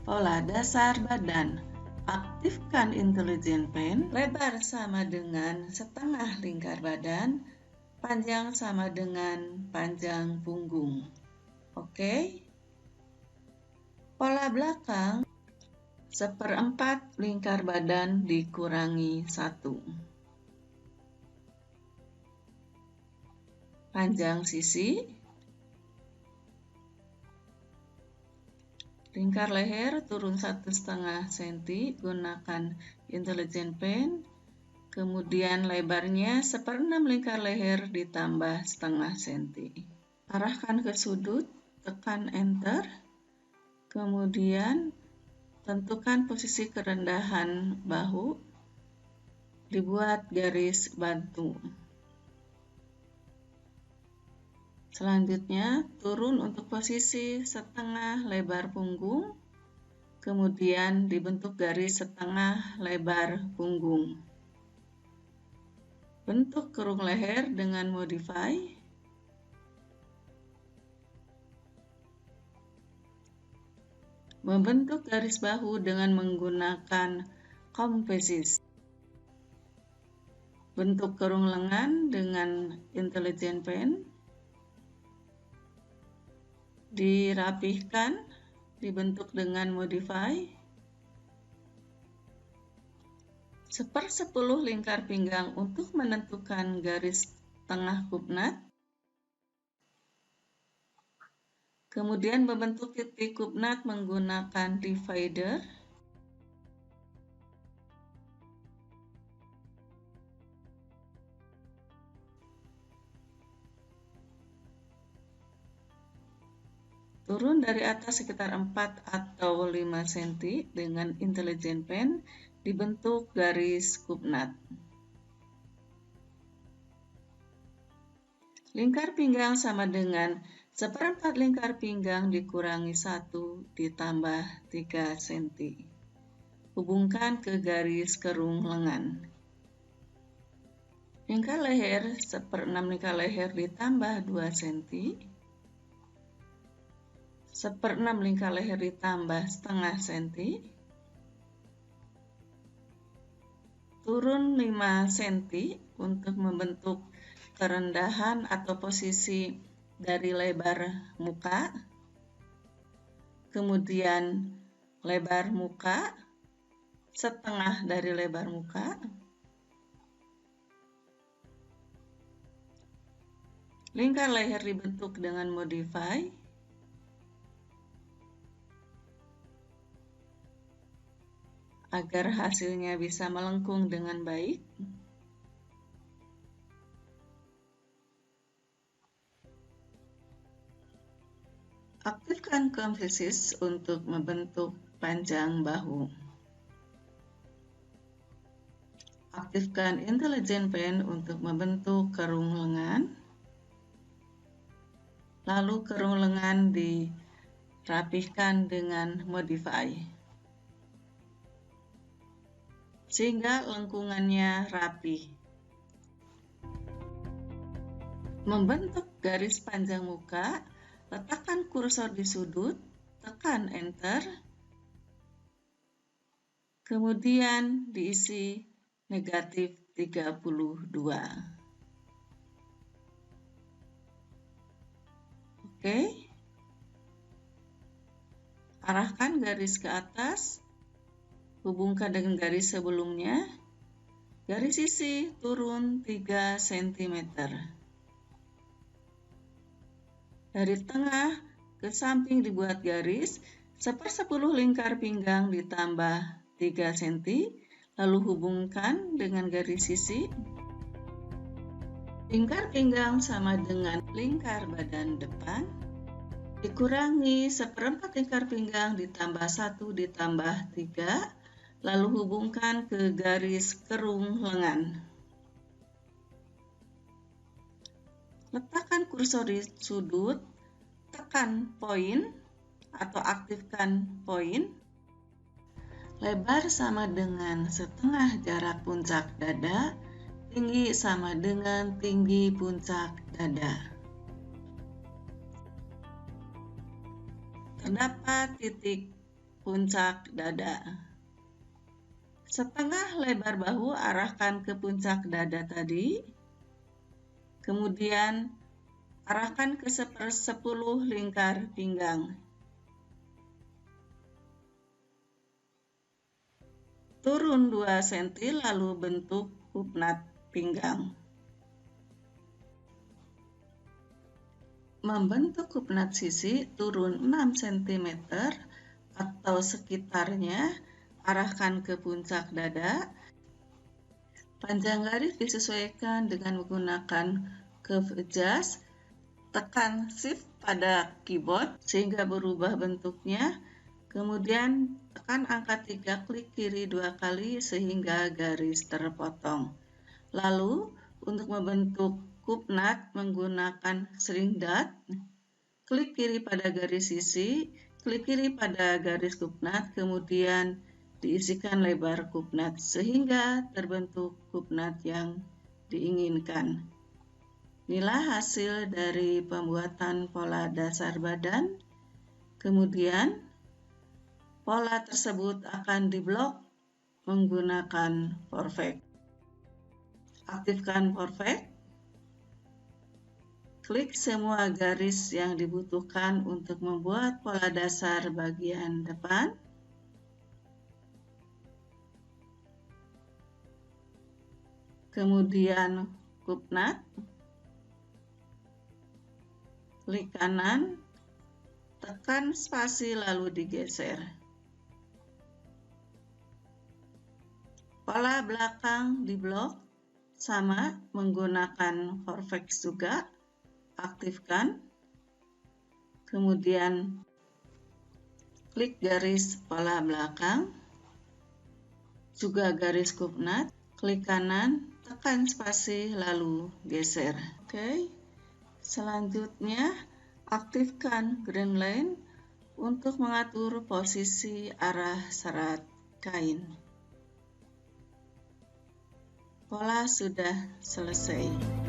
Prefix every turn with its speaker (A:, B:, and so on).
A: Pola dasar badan. Aktifkan intelijen pen. Lebar sama dengan setengah lingkar badan. Panjang sama dengan panjang punggung. Oke. Pola belakang. 1/4 lingkar badan dikurangi 1. Panjang sisi. Lingkar leher turun 1,5 cm, gunakan intelijen pen. Kemudian lebarnya 1/6 lingkar leher ditambah 0,5 cm. Arahkan ke sudut, tekan enter. Kemudian tentukan posisi kerendahan bahu. Dibuat garis bantu. Selanjutnya, turun untuk posisi setengah lebar punggung, kemudian dibentuk garis setengah lebar punggung. Bentuk kerung leher dengan modify. Membentuk garis bahu dengan menggunakan komposis. Bentuk kerung lengan dengan intelijen pen. Dirapihkan, dibentuk dengan modify. 1/10 lingkar pinggang untuk menentukan garis tengah kupnat. Kemudian membentuk titik kupnat menggunakan divider. Turun dari atas sekitar 4 atau 5 cm dengan intelijen pen, dibentuk garis kupnat. Lingkar pinggang sama dengan 1/4 lingkar pinggang dikurangi 1 ditambah 3 cm. Hubungkan ke garis kerung lengan. Lingkar leher 1/6 lingkar leher ditambah 2 cm. 1/6 lingkar leher ditambah 0,5 cm. Turun 5 cm untuk membentuk kerendahan atau posisi dari lebar muka. Kemudian lebar muka, setengah dari lebar muka. Lingkar leher dibentuk dengan modify. Agar hasilnya bisa melengkung dengan baik. Aktifkan komposis untuk membentuk panjang bahu. Aktifkan intelijen pen untuk membentuk kerung lengan. Lalu kerung lengan dirapihkan dengan modify. Sehingga lengkungannya rapi. Membentuk garis panjang muka, letakkan kursor di sudut, tekan enter, kemudian diisi negatif 32. Oke. Arahkan garis ke atas. Hubungkan dengan garis sebelumnya. Garis sisi turun 3 cm. Dari tengah ke samping dibuat garis 1/10 lingkar pinggang ditambah 3 cm. Lalu hubungkan dengan garis sisi. Lingkar pinggang sama dengan lingkar badan depan. Dikurangi 1/4 lingkar pinggang ditambah 1 ditambah 3. Lalu hubungkan ke garis kerung lengan. Letakkan kursor di sudut, tekan poin atau aktifkan poin. Lebar sama dengan setengah jarak puncak dada, tinggi sama dengan tinggi puncak dada. Terdapat titik puncak dada. Setengah lebar bahu arahkan ke puncak dada tadi. Kemudian arahkan ke 1/10 lingkar pinggang. Turun 2 cm lalu bentuk kupnat pinggang. Membentuk kupnat sisi, turun 6 cm atau sekitarnya, arahkan ke puncak dada. Panjang garis disesuaikan dengan menggunakan curve adjust. Tekan Shift pada keyboard sehingga berubah bentuknya. Kemudian tekan angka 3, klik kiri 2 kali sehingga garis terpotong. Lalu untuk membentuk kupnat menggunakan shrink dot, klik kiri pada garis sisi, klik kiri pada garis kupnat, kemudian diisikan lebar kupnat sehingga terbentuk kupnat yang diinginkan. Inilah hasil dari pembuatan pola dasar badan. Kemudian pola tersebut akan diblok menggunakan Perfect. Aktifkan Perfect. Klik semua garis yang dibutuhkan untuk membuat pola dasar bagian depan. Kemudian kupnat. Klik kanan, tekan spasi lalu digeser. Pola belakang diblok sama menggunakan Perfect juga. Aktifkan. Kemudian klik garis pola belakang, juga garis kupnat, klik kanan, tekan spasi lalu geser. Oke. Selanjutnya aktifkan Grand Line untuk mengatur posisi arah serat kain. Pola sudah selesai.